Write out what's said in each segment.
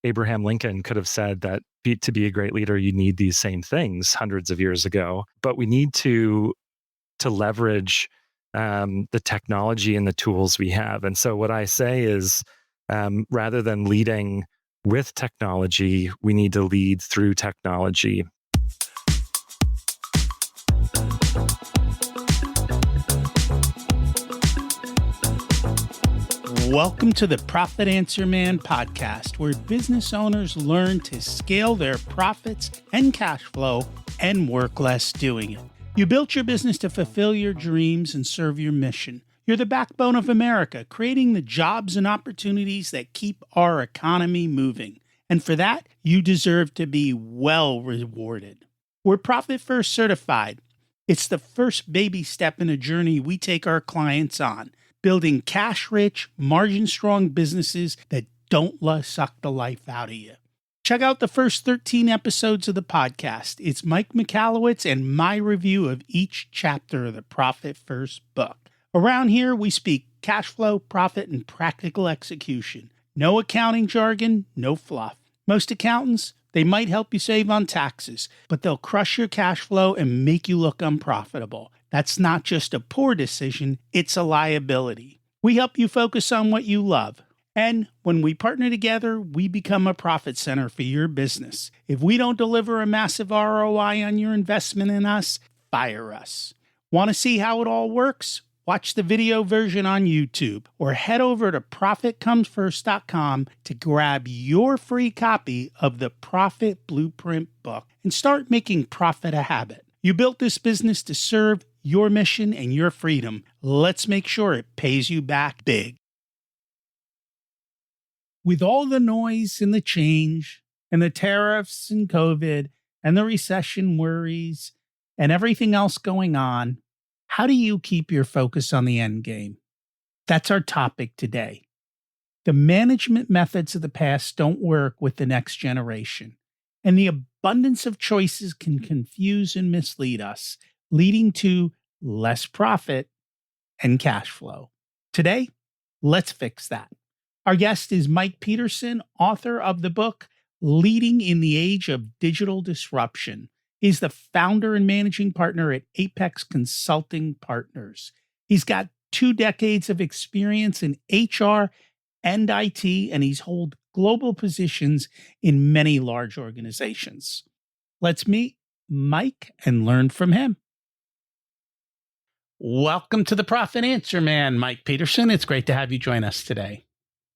Abraham Lincoln could have said that to be a great leader, you need these same things hundreds of years ago. But we need to leverage the technology and the tools we have. And so what I say is, rather than leading with technology, we need to lead through technology. Welcome to the Profit Answer Man podcast, where business owners learn to scale their profits and cash flow and work less doing it. You built your business to fulfill your dreams and serve your mission. You're the backbone of America, creating the jobs and opportunities that keep our economy moving. And for that, you deserve to be well rewarded. We're Profit First certified. It's the first baby step in a journey we take our clients on, building cash-rich, margin-strong businesses that don't suck the life out of you. Check out the first 13 episodes of the podcast. It's Mike Michalowicz and my review of each chapter of the Profit First book. Around here, we speak cash flow, profit, and practical execution. No accounting jargon, no fluff. Most accountants, they might help you save on taxes, but they'll crush your cash flow and make you look unprofitable. That's not just a poor decision, it's a liability. We help you focus on what you love. And when we partner together, we become a profit center for your business. If we don't deliver a massive ROI on your investment in us, fire us. Want to see how it all works? Watch the video version on YouTube or head over to ProfitComesFirst.com to grab your free copy of the Profit Blueprint book and start making profit a habit. You built this business to serve your mission and your freedom. Let's make sure it pays you back big. With all the noise and the change and the tariffs and COVID and the recession worries and everything else going on, how do you keep your focus on the end game? That's our topic today. The management methods of the past don't work with the next generation, and the abundance of choices can confuse and mislead us, leading to less profit and cash flow. Today, let's fix that. Our guest is Mike Peterson, author of the book, Leading in the Age of Digital Disruption. He's the founder and managing partner at Apex Consulting Partners. He's got 2 decades of experience in HR and IT, and he's held global positions in many large organizations. Let's meet Mike and learn from him. Welcome to the Profit Answer Man, Mike Peterson. It's great to have you join us today.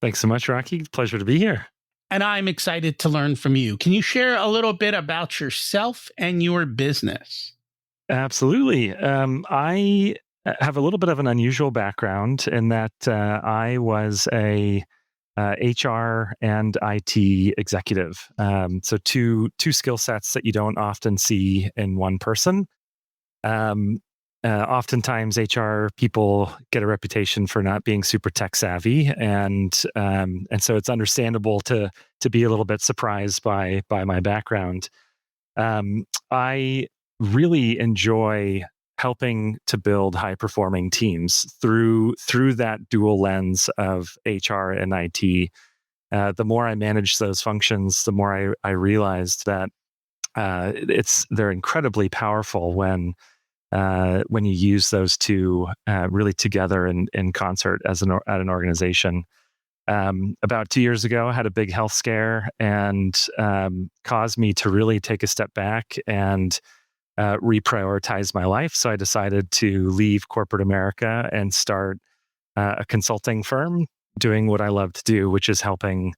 Thanks so much, Rocky. Pleasure to be here. And I'm excited to learn from you. Can you share a little bit about yourself and your business? Absolutely. I have a little bit of an unusual background in that I was a HR and IT executive. So two skill sets that you don't often see in one person. Oftentimes, HR people get a reputation for not being super tech savvy, and so it's understandable to be a little bit surprised by my background. I really enjoy helping to build high performing teams through that dual lens of HR and IT. The more I manage those functions, the more I realized that they're incredibly powerful when you use those two really together in concert at an organization. About 2 years ago, I had a big health scare and caused me to really take a step back and reprioritize my life. So I decided to leave corporate America and start a consulting firm doing what I love to do, which is helping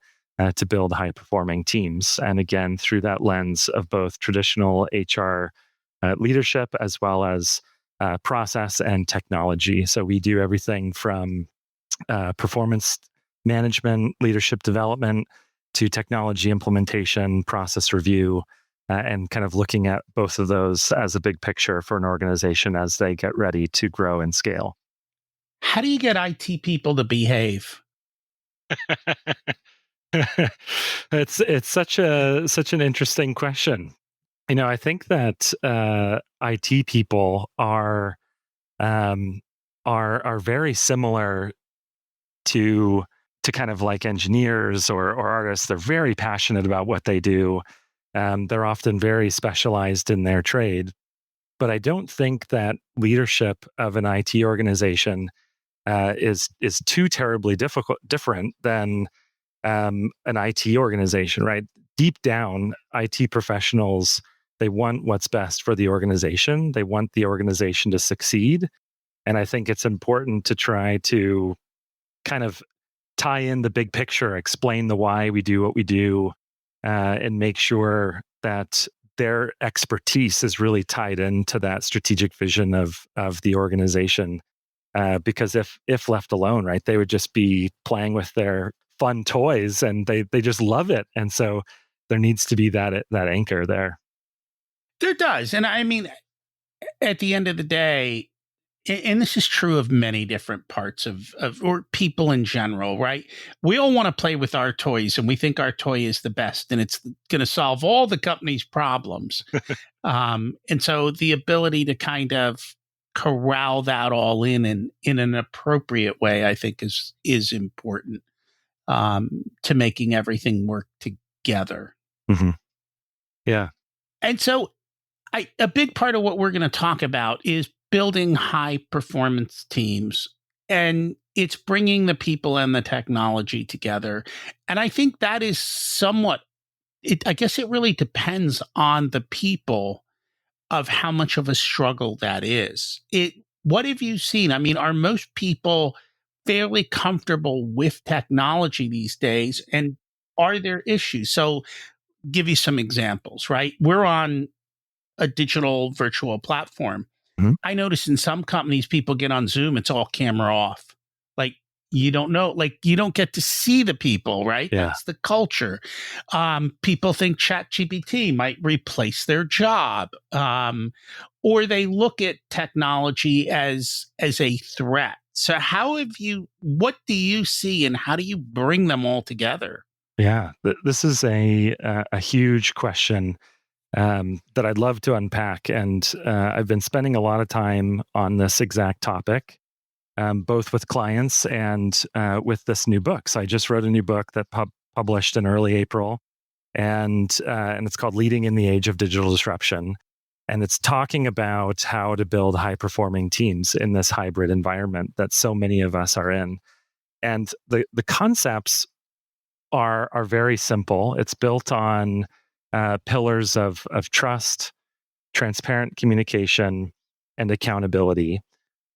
to build high-performing teams. And again, through that lens of both traditional HR leadership as well as process and technology. So we do everything from performance management, leadership development, to technology implementation, process review, and kind of looking at both of those as a big picture for an organization as they get ready to grow and scale. How do you get IT people to behave? It's such an interesting question. I think that IT people are very similar to to kind of like engineers or artists. They're very passionate about what they do. They're often very specialized in their trade. But I don't think that leadership of an IT organization is too terribly different than an IT organization, right? Deep down, IT professionals, they want what's best for the organization. They want the organization to succeed. And I think it's important to try to kind of tie in the big picture, explain the why we do what we do, and make sure that their expertise is really tied into that strategic vision of the organization. Because if left alone, right, they would just be playing with their fun toys, and they just love it. And so there needs to be that anchor there. There does. And I mean, at the end of the day, and this is true of many different parts of or people in general, right? We all want to play with our toys and we think our toy is the best and it's going to solve all the company's problems. And so the ability to kind of corral that all in an appropriate way, I think is important to making everything work together. Hmm. Yeah. And so a big part of what we're going to talk about is building high performance teams, and it's bringing the people and the technology together. And I think that is somewhat, I guess it really depends on the people of how much of a struggle that is. What have you seen? I mean, are most people fairly comfortable with technology these days? And are there issues? So give you some examples, right? We're on a digital virtual platform. Mhm. I notice in some companies, people get on Zoom, it's all camera off. Like you don't know, like you don't get to see the people, right? Yeah. That's the culture. People think ChatGPT might replace their job. Or they look at technology as a threat. So what do you see and how do you bring them all together? Yeah. This is a huge question that I'd love to unpack. And I've been spending a lot of time on this exact topic, both with clients and with this new book. So I just wrote a new book that published in early April, and it's called "Leading in the Age of Digital Disruption." And it's talking about how to build high performing teams in this hybrid environment that so many of us are in. And the concepts are very simple. It's built on pillars of trust, transparent communication, and accountability,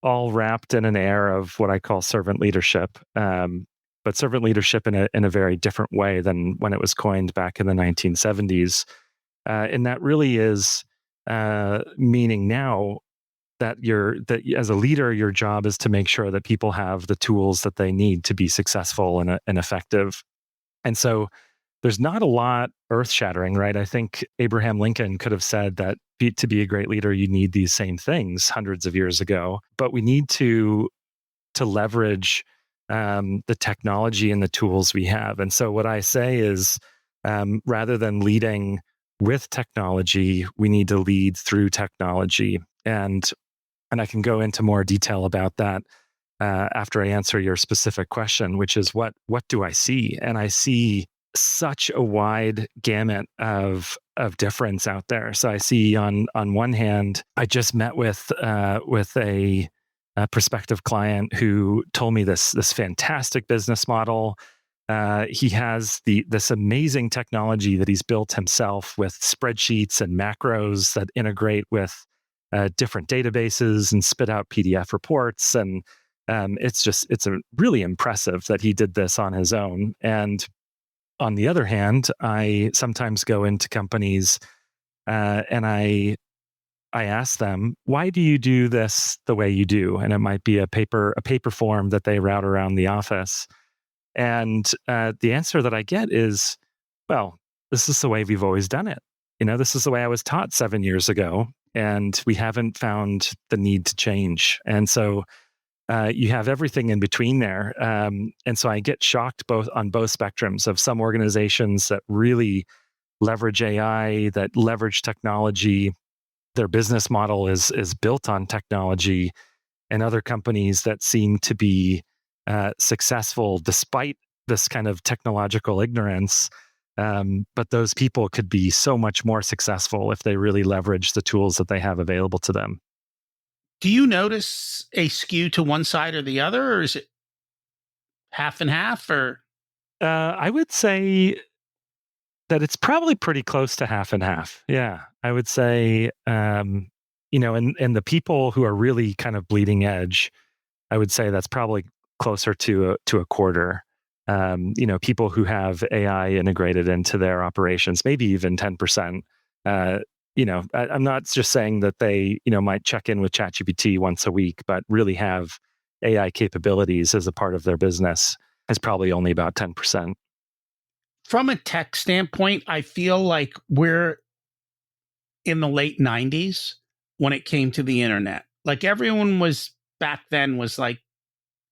all wrapped in an air of what I call servant leadership. But servant leadership in a very different way than when it was coined back in the 1970s. And that really is meaning now that as a leader, your job is to make sure that people have the tools that they need to be successful and effective. And so there's not a lot earth shattering, right? I think Abraham Lincoln could have said that to be a great leader, you need these same things hundreds of years ago, but we need to leverage the technology and the tools we have. And so what I say is, rather than leading with technology, we need to lead through technology. And I can go into more detail about that after I answer your specific question, which is what do I see? And I see such a wide gamut of difference out there. So I see on one hand, I just met with a prospective client who told me this fantastic business model. He has this amazing technology that he's built himself with spreadsheets and macros that integrate with different databases and spit out PDF reports. And it's a really impressive that he did this on his own. And on the other hand, I sometimes go into companies and I ask them, why do you do this the way you do? And it might be a paper form that they route around the office. And the answer that I get is, well, this is the way we've always done it. This is the way I was taught 7 years ago, and we haven't found the need to change. And so you have everything in between there. And so I get shocked on both spectrums of some organizations that really leverage AI, that leverage technology. Their business model is built on technology, and other companies that seem to be successful despite this kind of technological ignorance. But those people could be so much more successful if they really leverage the tools that they have available to them. Do you notice a skew to one side or the other, or is it half and half? Or I would say that it's probably pretty close to half and half. Yeah, I would say, and the people who are really kind of bleeding edge, I would say that's probably closer to a quarter. People who have AI integrated into their operations, maybe even 10%. I'm not just saying that they, might check in with ChatGPT once a week, but really have AI capabilities as a part of their business is probably only about 10%. from a tech standpoint, I feel like we're in the late 90s when it came to the internet. Like everyone was back then was like,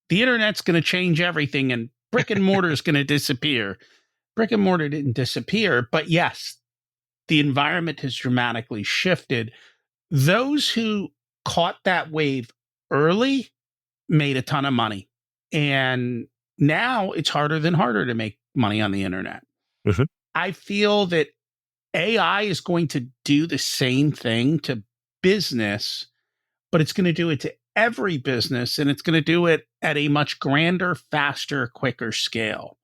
the internet's going to change everything and brick and mortar is going to disappear. Brick and mortar didn't disappear, but yes, the environment has dramatically shifted. Those who caught that wave early made a ton of money. And now it's harder than harder to make money on the internet. Mhm. I feel that AI is going to do the same thing to business, but it's going to do it to every business, and it's going to do it at a much grander, faster, quicker scale,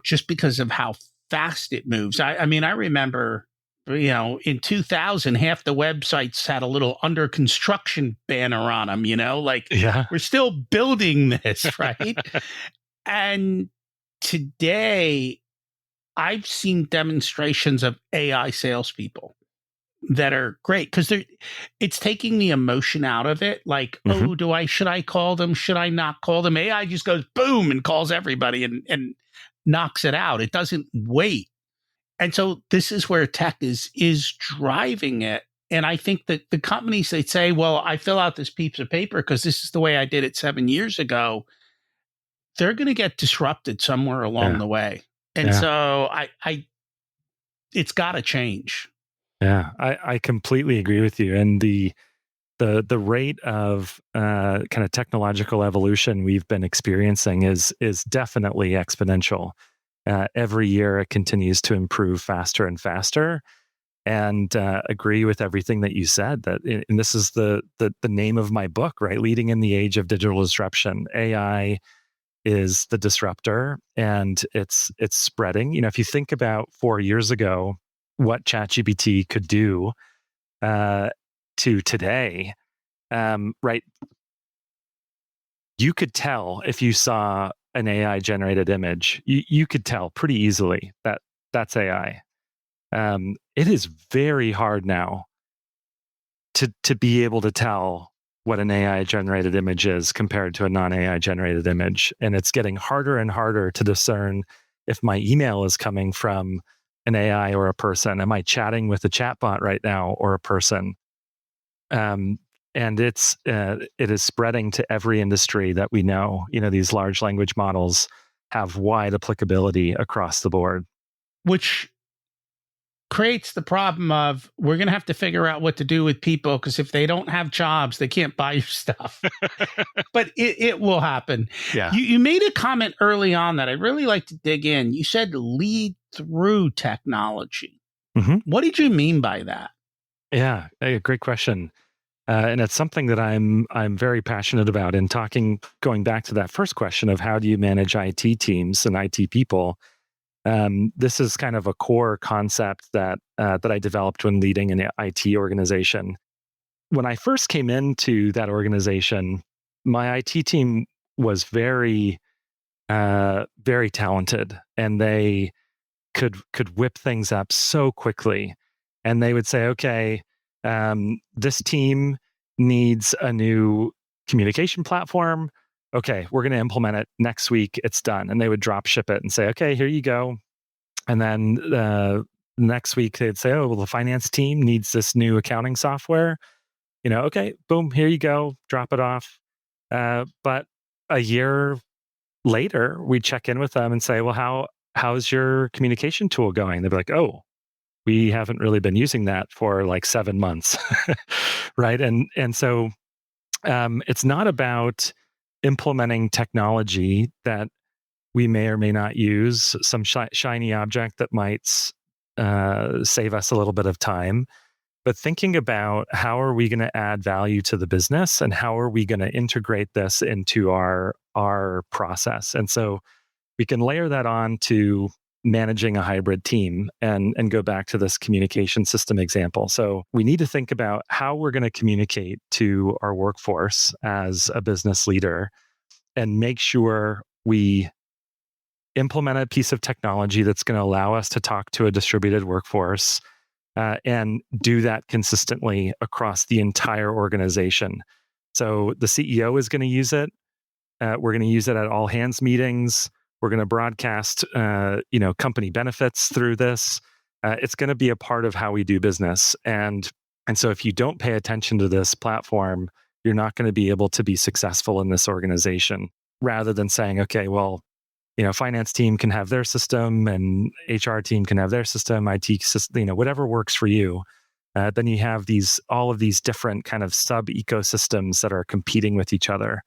just because of how fast it moves. I mean, I remember, in 2000, half the websites had a little under construction banner on them, like Yeah. we're still building this, right? And today, I've seen demonstrations of AI salespeople that are great because it's taking the emotion out of it. Like, Mhm. should I call them? Should I not call them? AI just goes boom and calls everybody and knocks it out. It doesn't wait. And so this is where tech is driving it. And I think that the companies, they say, well, I fill out this piece of paper because this is the way I did it 7 years ago. They're going to get disrupted somewhere along Yeah. the way. And Yeah. so it's got to change. Yeah. I completely agree with you. And the rate of kind of technological evolution we've been experiencing is definitely exponential. Every year it continues to improve faster and faster. And agree with everything that you said. And this is the name of my book, right? Leading in the Age of Digital Disruption. AI is the disruptor, and it's spreading. If you think about 4 years ago, what ChatGPT could do uh, to today, right? You could tell if you saw an AI generated image. You could tell pretty easily that that's AI. It is very hard now to be able to tell what an AI generated image is compared to a non AI generated image, and it's getting harder and harder to discern if my email is coming from an AI or a person. Am I chatting with a chatbot right now or a person? Um, and it is spreading to every industry that we know. These large language models have wide applicability across the board. Which creates the problem of we're going to have to figure out what to do with people because if they don't have jobs, they can't buy your stuff. But it will happen. Yeah. You made a comment early on that I'd really like to dig in. You said lead through technology. Mhm. What did you mean by that? Yeah, great question. And it's something that I'm very passionate about. In going back to that first question of how do you manage IT teams and IT people, this is kind of a core concept that I developed when leading an IT organization. When I first came into that organization, my IT team was very talented, and they could whip things up so quickly. And they would say, "Okay, this team needs a new communication platform. Okay, we're going to implement it next week. It's done." And they would drop ship it and say, "Okay, here you go." And then next week they'd say, "Oh, well, the finance team needs this new accounting software." Okay, boom, here you go, drop it off. But a year later, we check in with them and say, "Well, how's your communication tool going?" They'd be like, "Oh, we haven't really been using that for like 7 months." Right. And so it's not about implementing technology that we may or may not use, some shiny object that might save us a little bit of time. But thinking about how are we going to add value to the business and how are we going to integrate this into our process. And so we can layer that on to managing a hybrid team and go back to this communication system example. So we need to think about how we're going to communicate to our workforce as a business leader and make sure we implement a piece of technology that's going to allow us to talk to a distributed workforce and do that consistently across the entire organization. So the CEO is going to use it. We're going to use it at all hands meetings. We're going to broadcast, company benefits through this. It's going to be a part of how we do business. And so if you don't pay attention to this platform, you're not going to be able to be successful in this organization. Rather than saying, okay, well, finance team can have their system and HR team can have their system, IT system, whatever works for you. Then you have all of these different kind of sub ecosystems that are competing with each other.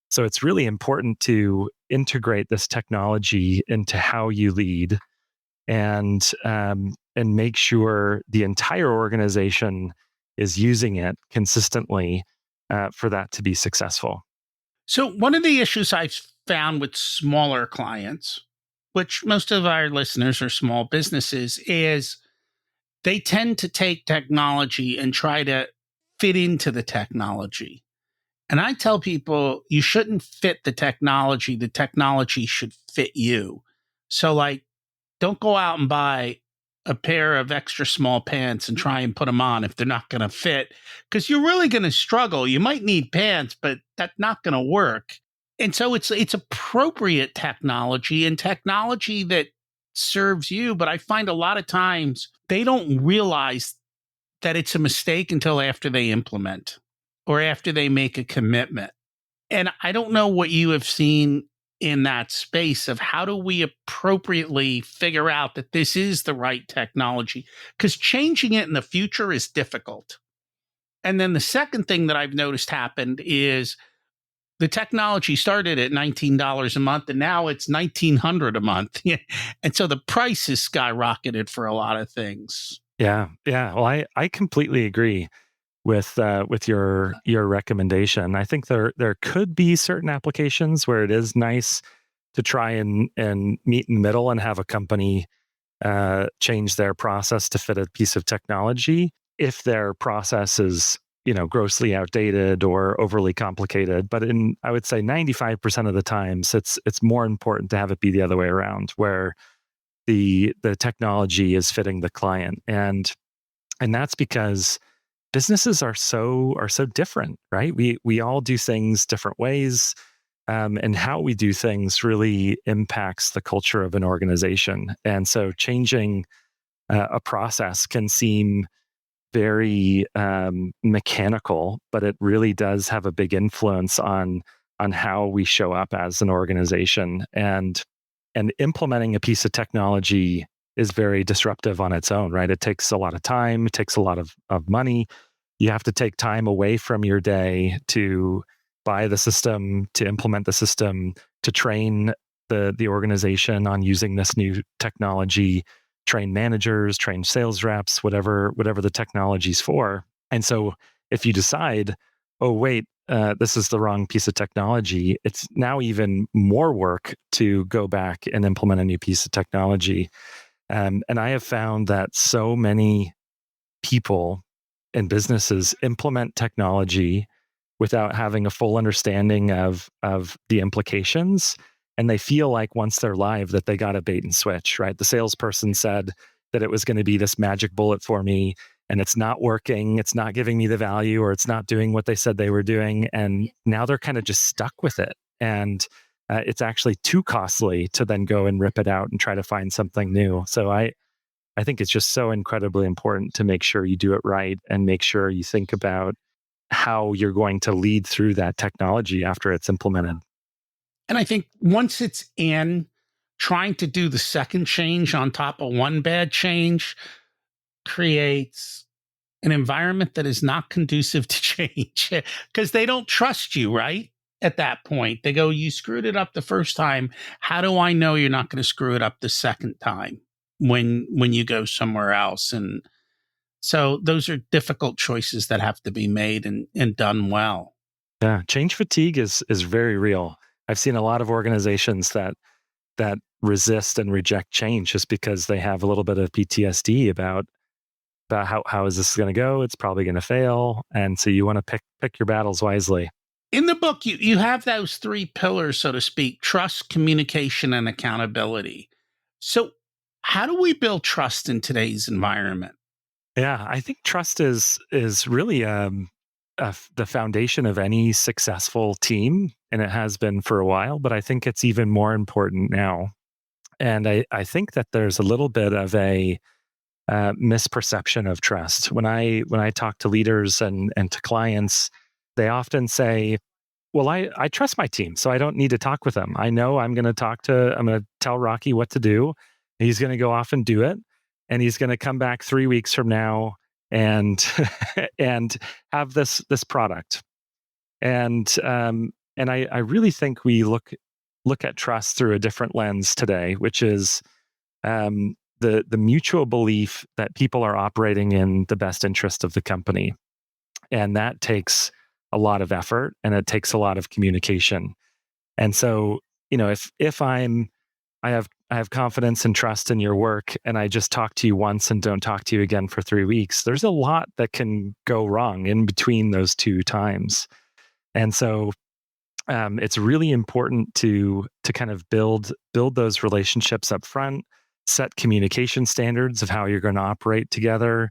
So it's really important to integrate this technology into how you lead and make sure the entire organization is using it consistently for that to be successful. So one of the issues I've found with smaller clients, which most of our listeners are small businesses, is they tend to take technology and try to fit into the technology. And I tell people you shouldn't fit the technology should fit you. So don't go out and buy a pair of extra small pants and try and put them on if they're not going to fit, because you're really going to struggle. You might need pants, but that's not going to work. And so it's appropriate technology and technology that serves you. But I find a lot of times they don't realize that it's a mistake until after they implement or after they make a commitment. And I don't know what you have seen in that space of how do we appropriately figure out that this is the right technology, because changing it in the future is difficult. And then the second thing that I've noticed happened is the technology started at $19 a month and now it's $1,900 a month. And so the price has skyrocketed for a lot of things. Yeah. Well, I completely agree with your recommendation. I think there could be certain applications where it is nice to try and meet in the middle and have a company change their process to fit a piece of technology if their process is grossly outdated or overly complicated. But I would say 95% of the times it's more important to have it be the other way around, where the technology is fitting the client, and that's because businesses are so different, right? We all do things different ways, and how we do things really impacts the culture of an organization. And so, changing a process can seem very mechanical, but it really does have a big influence on how we show up as an organization. And implementing a piece of technology is very disruptive on its own, right? It takes a lot of time, it takes a lot of money. You have to take time away from your day to buy the system, to implement the system, to train the organization on using this new technology, train managers, train sales reps, whatever the technology's for. And so if you decide, oh, wait, this is the wrong piece of technology, it's now even more work to go back and implement a new piece of technology. And I have found that so many people and businesses implement technology without having a full understanding of the implications. And they feel like once they're live that they got a bait and switch, right? The salesperson said that it was going to be this magic bullet for me, and it's not working. It's not giving me the value, or it's not doing what they said they were doing. And now they're kind of just stuck with it. And it's actually too costly to then go and rip it out and try to find something new. So I think it's just so incredibly important to make sure you do it right and make sure you think about how you're going to lead through that technology after it's implemented. And I think once it's in, trying to do the second change on top of one bad change creates an environment that is not conducive to change because they don't trust you, right? at that point? They go, you screwed it up the first time. How do I know you're not going to screw it up the second time when you go somewhere else? And so those are difficult choices that have to be made and done well. Yeah, change fatigue is very real. I've seen a lot of organizations that resist and reject change just because they have a little bit of PTSD about how is this going to go? It's probably going to fail, and so you want to pick your battles wisely. In the book, you have those three pillars, so to speak: trust, communication, and accountability. So how do we build trust in today's environment? Yeah, I think trust is really the foundation of any successful team, and it has been for a while. But I think it's even more important now. And I think that there's a little bit of a misperception of trust. When I talk to leaders and to clients, they often say, "Well, I trust my team, so I don't need to talk with them. I know I'm going to tell Rocky what to do. He's going to go off and do it, and he's going to come back 3 weeks from now and and have this product." And I really think we look at trust through a different lens today, which is the mutual belief that people are operating in the best interest of the company, and that takes a lot of effort and it takes a lot of communication. And so, if I have confidence and trust in your work, and I just talk to you once and don't talk to you again for 3 weeks, there's a lot that can go wrong in between those two times. And so, it's really important to kind of build those relationships up front, set communication standards of how you're going to operate together,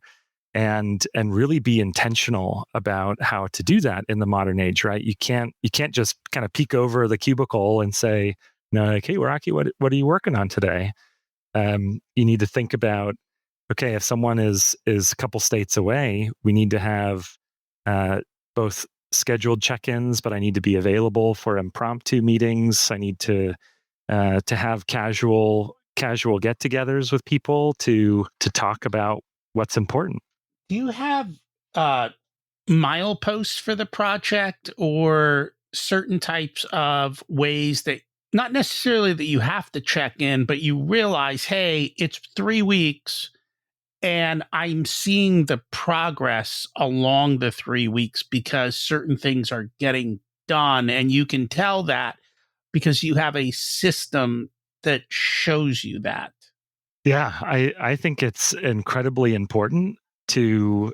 and really be intentional about how to do that in the modern age, right? You can't just kind of peek over the cubicle and say, "No, like, hey, Rocky, what are you working on today?" You need to think about, okay, if someone is a couple states away, we need to have both scheduled check-ins, but I need to be available for impromptu meetings. I need to have casual get-togethers with people to talk about what's important. Do you have uh, mileposts for the project or certain types of ways that not necessarily that you have to check in, but you realize, hey, it's 3 weeks and I'm seeing the progress along the 3 weeks because certain things are getting done. And you can tell that because you have a system that shows you that. Yeah, I think it's incredibly important to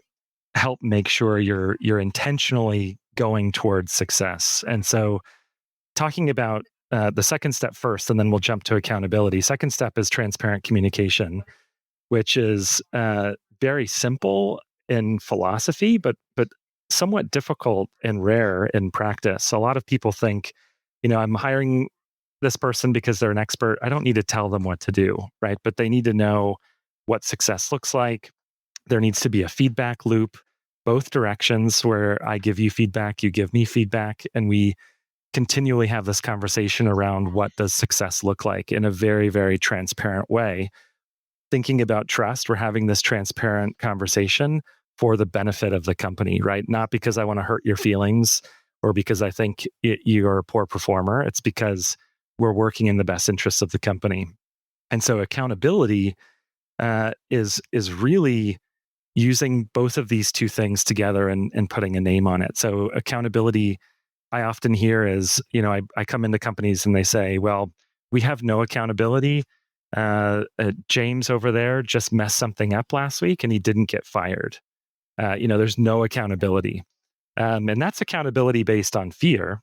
help make sure you're intentionally going towards success. And so, talking about the second step first, and then we'll jump to accountability. Second step is transparent communication, which is very simple in philosophy, but somewhat difficult and rare in practice. A lot of people think, I'm hiring this person because they're an expert. I don't need to tell them what to do, right? But they need to know what success looks like. There needs to be a feedback loop, both directions, where I give you feedback, you give me feedback, and we continually have this conversation around what does success look like in a very, very transparent way. Thinking about trust, we're having this transparent conversation for the benefit of the company, right? Not because I want to hurt your feelings or because I think you're a poor performer. It's because we're working in the best interests of the company. And so accountability is really using both of these two things together and putting a name on it. So accountability, I often hear is, I come into companies and they say, well, we have no accountability. James over there just messed something up last week and he didn't get fired. There's no accountability. And that's accountability based on fear.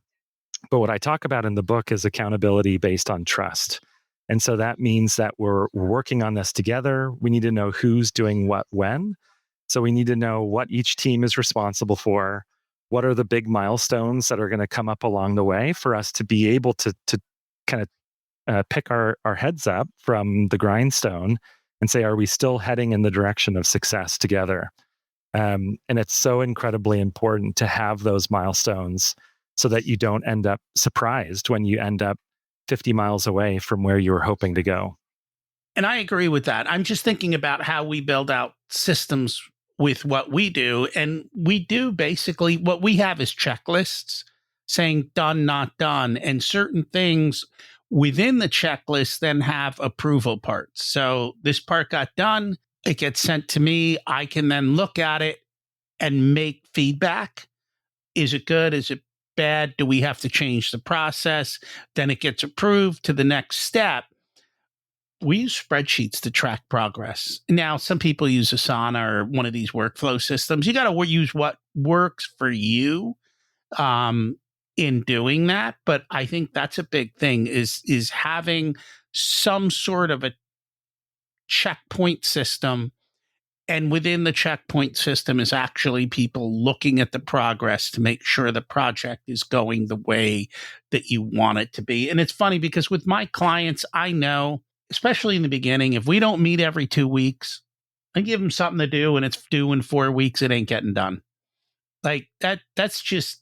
But what I talk about in the book is accountability based on trust. And so that means that we're working on this together. We need to know who's doing what when. So we need to know what each team is responsible for. What are the big milestones that are going to come up along the way for us to be able to kind of pick our heads up from the grindstone and say, are we still heading in the direction of success together? And it's so incredibly important to have those milestones so that you don't end up surprised when you end up 50 miles away from where you were hoping to go. And I agree with that. I'm just thinking about how we build out systems with what we do. And we do basically what we have is checklists. saying done, not done. And certain things within the checklist then have approval parts. So this part got done, it gets sent to me. I can then look at it and make feedback. Is it good? Is it bad? Do we have to change the process? Then it gets approved to the next step. We use spreadsheets to track progress. Now, some people use Asana or one of these workflow systems. You got to use what works for you in doing that. But I think that's a big thing is having some sort of a checkpoint system. And within the checkpoint system is actually people looking at the progress to make sure the project is going the way that you want it to be. And it's funny because with my clients, I know, especially in the beginning, if we don't meet every 2 weeks, I give them something to do and it's due in 4 weeks, it ain't getting done. Like that's just,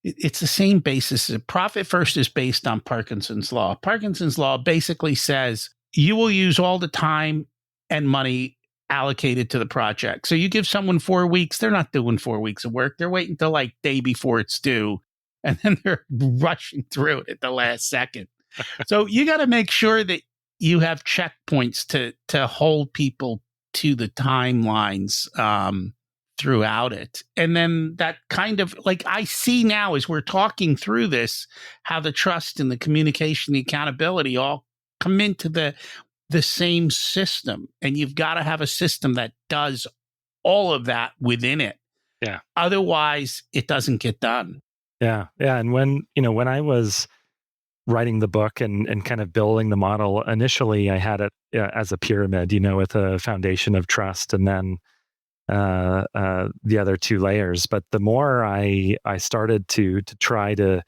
it's the same basis. Profit first is based on Parkinson's law. Parkinson's law basically says you will use all the time and money allocated to the project. So you give someone 4 weeks, they're not doing 4 weeks of work. They're waiting till like day before it's due. And then they're rushing through it at the last second. So you got to make sure that you have checkpoints to hold people to the timelines throughout it. And then that kind of like I see now as we're talking through this, how the trust and the communication, the accountability all come into the same system. And you've got to have a system that does all of that within it. Yeah. Otherwise, it doesn't get done. Yeah. Yeah. And when I was writing the book and kind of building the model, initially I had it as a pyramid, with a foundation of trust and then the other two layers. But the more I started to try to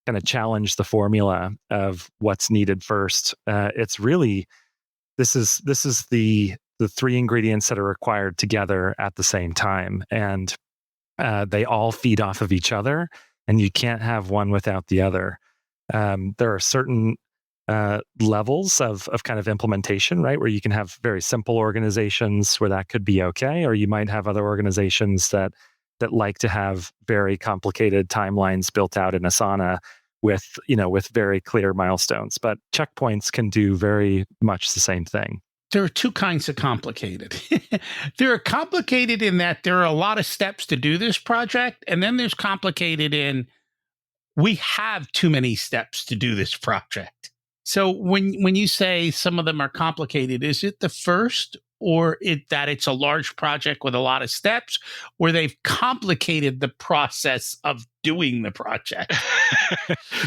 kind of challenge the formula of what's needed first, it's really this is the three ingredients that are required together at the same time, and they all feed off of each other, and you can't have one without the other. There are certain levels of kind of implementation, right? Where you can have very simple organizations where that could be okay, or you might have other organizations that like to have very complicated timelines built out in Asana with very clear milestones. But checkpoints can do very much the same thing. There are two kinds of complicated. They're complicated in that there are a lot of steps to do this project, and then there's complicated in we have too many steps to do this project. So when you say some of them are complicated, is it the first, or that it's a large project with a lot of steps, or they've complicated the process of doing the project?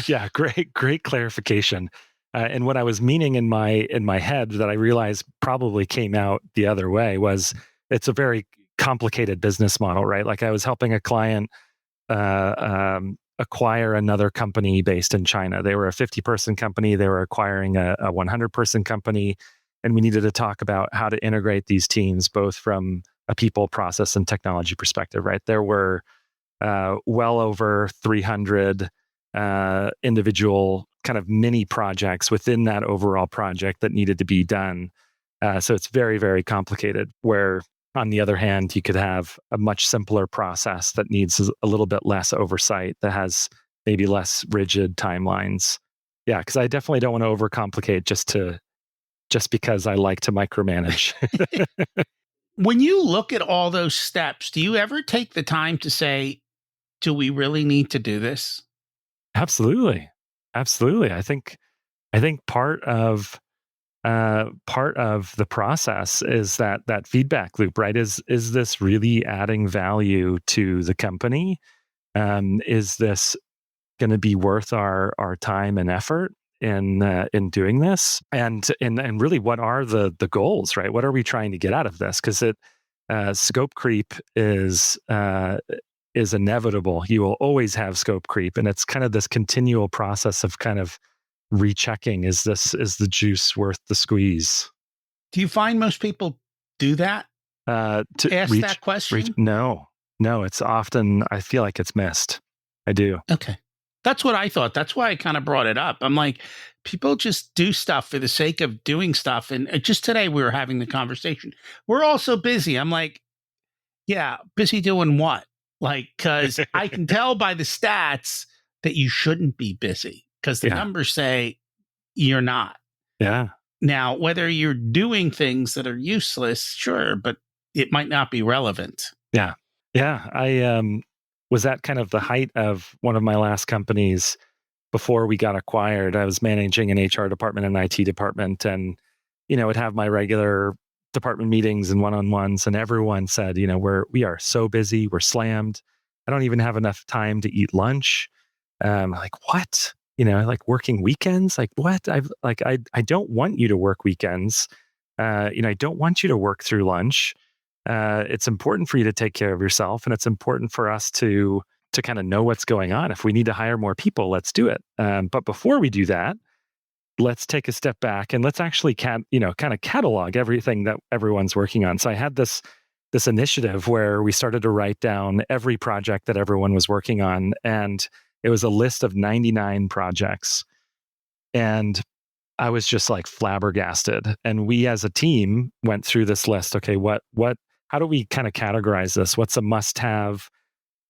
Yeah, great clarification. And what I was meaning in my head that I realized probably came out the other way was it's a very complicated business model, right? Like I was helping a client acquire another company based in China. They were a 50-person company. They were acquiring a 100-person company. And we needed to talk about how to integrate these teams, both from a people, process, and technology perspective, right? There were well over 300 individual kind of mini projects within that overall project that needed to be done. So it's very, very complicated, where on the other hand, you could have a much simpler process that needs a little bit less oversight, that has maybe less rigid timelines. Yeah, because I definitely don't want to overcomplicate just because I like to micromanage. When you look at all those steps, do you ever take the time to say, do we really need to do this? Absolutely. I think part of the process is that feedback loop, right? Is this really adding value to the company? Is this going to be worth our time and effort in doing this? And really, what are the goals, right? What are we trying to get out of this? Because scope creep is inevitable. You will always have scope creep, and it's kind of this continual process of kind of rechecking. Is the juice worth the squeeze? Do you find most people do that? To ask that question? No. It's often, I feel like it's missed. I do. Okay. That's what I thought. That's why I kind of brought it up. I'm like, people just do stuff for the sake of doing stuff. And just today we were having the conversation. We're all so busy. I'm like, yeah, busy doing what? Like, because I can tell by the stats that you shouldn't be busy because the Yeah. numbers say you're not. Yeah. Now, whether you're doing things that are useless, sure, but it might not be relevant. Yeah. Yeah. I was at kind of the height of one of my last companies before we got acquired. I was managing an HR department and IT department, and would have my regular department meetings and one-on-ones, and everyone said, we are so busy, we're slammed. I don't even have enough time to eat lunch. Like what? Like working weekends? Like what? I don't want you to work weekends. I don't want you to work through lunch. It's important for you to take care of yourself, and it's important for us to kind of know what's going on. If we need to hire more people, let's do it. But before we do that, let's take a step back and let's actually kind of catalog everything that everyone's working on. So I had this initiative where we started to write down every project that everyone was working on, and it was a list of 99 projects. And I was just like flabbergasted. And we as a team went through this list. Okay, how do we kind of categorize this? What's a must have?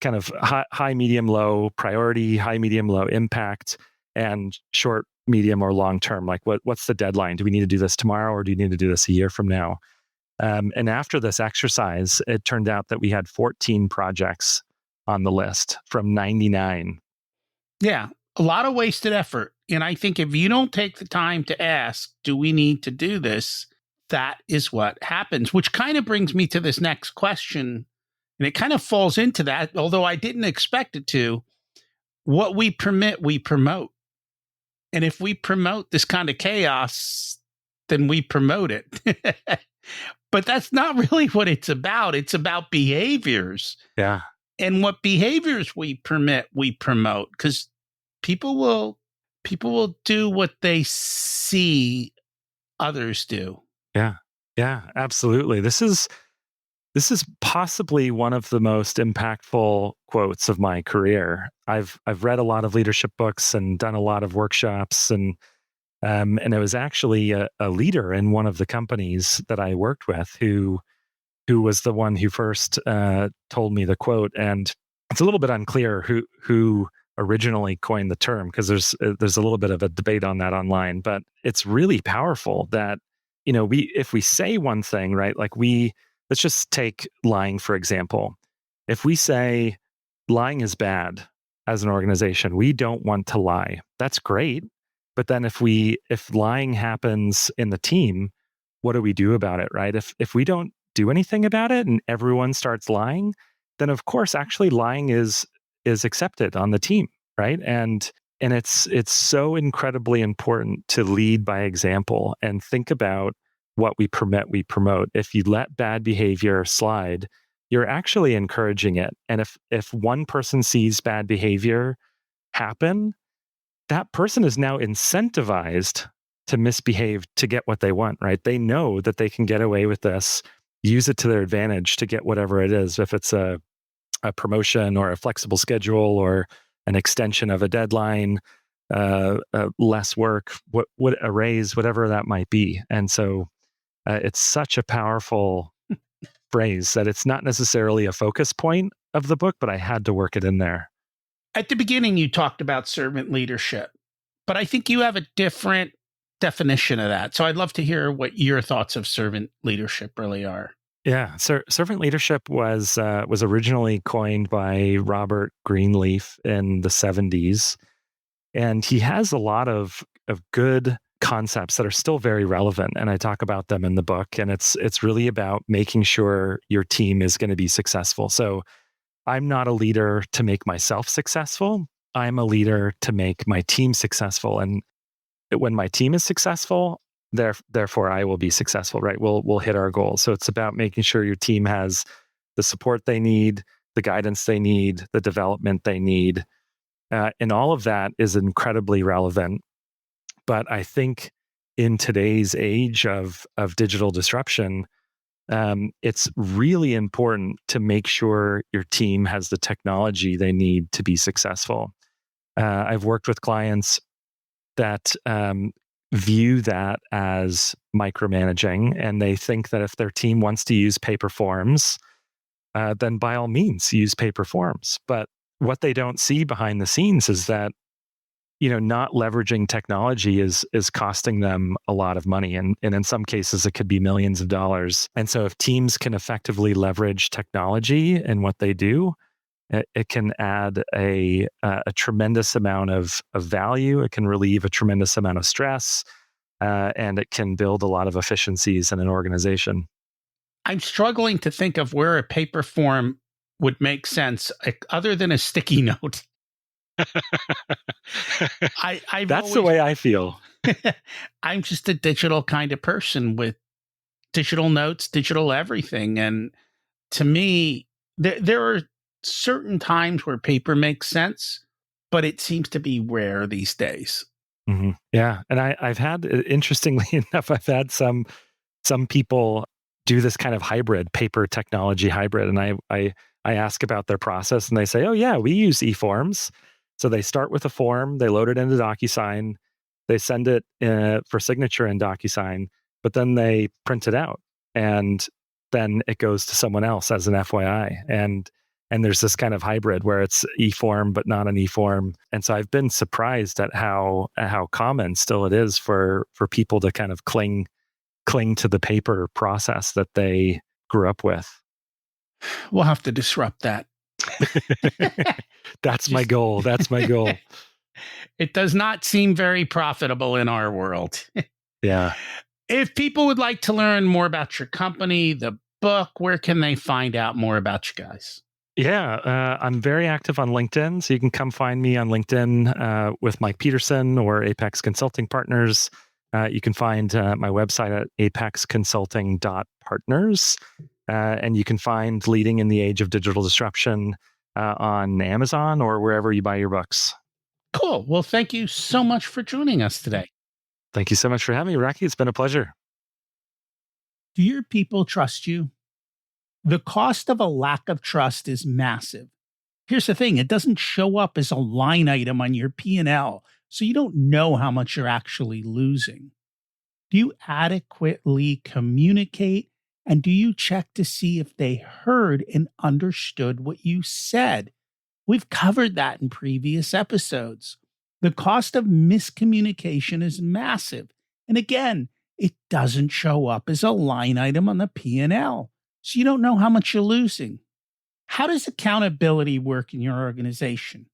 Kind of high, medium, low priority, high, medium, low impact, and short, medium, or long term. Like what's the deadline? Do we need to do this tomorrow, or do you need to do this a year from now? And after this exercise, it turned out that we had 14 projects on the list from 99. Yeah, a lot of wasted effort. And I think if you don't take the time to ask, do we need to do this? That is what happens, which kind of brings me to this next question. And it kind of falls into that, although I didn't expect it to. What we permit, we promote. And if we promote this kind of chaos, then we promote it. But that's not really what it's about. It's about behaviors. Yeah. And what behaviors we permit, we promote. Because people will do what they see others do. Yeah. Yeah, absolutely. This is possibly one of the most impactful quotes of my career. I've read a lot of leadership books and done a lot of workshops, and it was actually a leader in one of the companies that I worked with who was the one who first told me the quote. And it's a little bit unclear who originally coined the term, because there's a little bit of a debate on that online. But it's really powerful that if we say one thing, right, like let's just take lying, for example. If we say lying is bad as an organization, we don't want to lie. That's great. But then if lying happens in the team, what do we do about it, right? If we don't do anything about it and everyone starts lying, then of course, actually lying is accepted on the team, right? And it's so incredibly important to lead by example and think about what we permit, we promote. If you let bad behavior slide, you're actually encouraging it. And if one person sees bad behavior happen, that person is now incentivized to misbehave to get what they want, right? They know that they can get away with this, use it to their advantage to get whatever it is, if it's a promotion or a flexible schedule or an extension of a deadline, less work, what a raise, whatever that might be. And so it's such a powerful phrase that it's not necessarily a focus point of the book, but I had to work it in there. At the beginning, you talked about servant leadership, but I think you have a different definition of that. So I'd love to hear what your thoughts of servant leadership really are. Yeah, servant leadership was originally coined by Robert Greenleaf in the 70s, and he has a lot of good concepts that are still very relevant, and I talk about them in the book. And it's really about making sure your team is going to be successful. So I'm not a leader to make myself successful. I'm a leader to make my team successful. And when my team is successful, therefore I will be successful, right? We'll hit our goals. So it's about making sure your team has the support they need, the guidance they need, the development they need. And all of that is incredibly relevant. But I think in today's age of digital disruption, it's really important to make sure your team has the technology they need to be successful. I've worked with clients that view that as micromanaging, and they think that if their team wants to use paper forms, then by all means use paper forms. But what they don't see behind the scenes is that, not leveraging technology is costing them a lot of money. And in some cases, it could be millions of dollars. And so if teams can effectively leverage technology in what they do, it can add a tremendous amount of value. It can relieve a tremendous amount of stress, and it can build a lot of efficiencies in an organization. I'm struggling to think of where a paper form would make sense other than a sticky note. That's the way I feel. I'm just a digital kind of person with digital notes, digital everything. And to me, there are certain times where paper makes sense, but it seems to be rare these days. Mm-hmm. Yeah. And I've had, interestingly enough, I've had some people do this kind of hybrid, paper technology hybrid. And I ask about their process and they say, oh yeah, we use eForms. So they start with a form, they load it into DocuSign, they send it for signature in DocuSign, but then they print it out and then it goes to someone else as an FYI. And there's this kind of hybrid where it's eForm, but not an eForm. And so I've been surprised at how common still it is for people to kind of cling to the paper process that they grew up with. We'll have to disrupt that. That's my goal. That's my goal. It does not seem very profitable in our world. Yeah. If people would like to learn more about your company, the book, where can they find out more about you guys? Yeah, I'm very active on LinkedIn. So you can come find me on LinkedIn with Mike Peterson or Apex Consulting Partners. You can find my website at apexconsulting.partners. And you can find Leading in the Age of Digital Disruption on Amazon or wherever you buy your books. Cool. Well, thank you so much for joining us today. Thank you so much for having me, Rocky. It's been a pleasure. Do your people trust you? The cost of a lack of trust is massive. Here's the thing, it doesn't show up as a line item on your P&L, so you don't know how much you're actually losing. Do you adequately communicate? And do you check to see if they heard and understood what you said? We've covered that in previous episodes. The cost of miscommunication is massive. And again, it doesn't show up as a line item on the P&L. So you don't know how much you're losing. How does accountability work in your organization?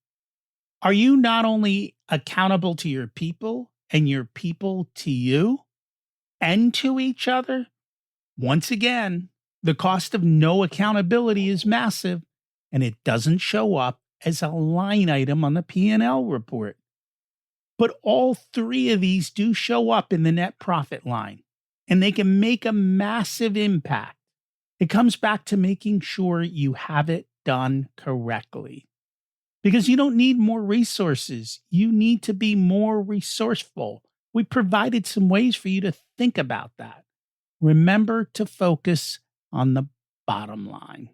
Are you not only accountable to your people and your people to you and to each other? Once again, the cost of no accountability is massive, and it doesn't show up as a line item on the P&L report. But all three of these do show up in the net profit line, and they can make a massive impact. It comes back to making sure you have it done correctly. Because you don't need more resources. You need to be more resourceful. We provided some ways for you to think about that. Remember to focus on the bottom line.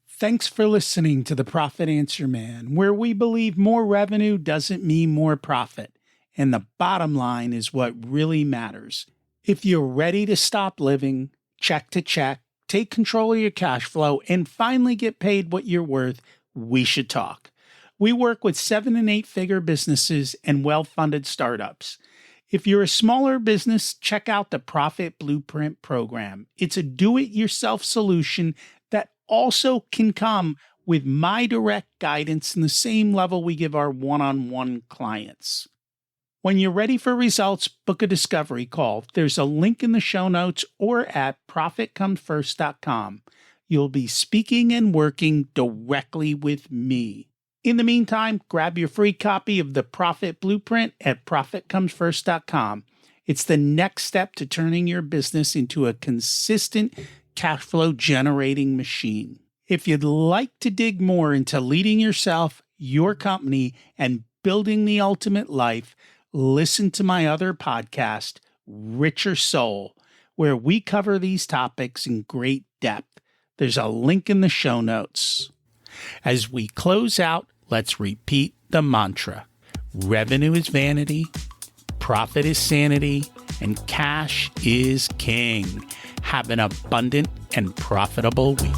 Thanks for listening to The Profit Answer Man, where we believe more revenue doesn't mean more profit, and the bottom line is what really matters. If you're ready to stop living, check to check, take control of your cash flow, and finally get paid what you're worth, we should talk. We work with 7- and 8-figure businesses and well-funded startups. If you're a smaller business, check out the Profit Blueprint program. It's a do-it-yourself solution that also can come with my direct guidance in the same level we give our one-on-one clients. When you're ready for results, book a discovery call. There's a link in the show notes or at profitcomesfirst.com. You'll be speaking and working directly with me. In the meantime, grab your free copy of the Profit Blueprint at profitcomesfirst.com. It's the next step to turning your business into a consistent cash flow generating machine. If you'd like to dig more into leading yourself, your company, and building the ultimate life, listen to my other podcast, Richer Soul, where we cover these topics in great depth. There's a link in the show notes. As we close out, let's repeat the mantra. Revenue is vanity, profit is sanity, and cash is king. Have an abundant and profitable week.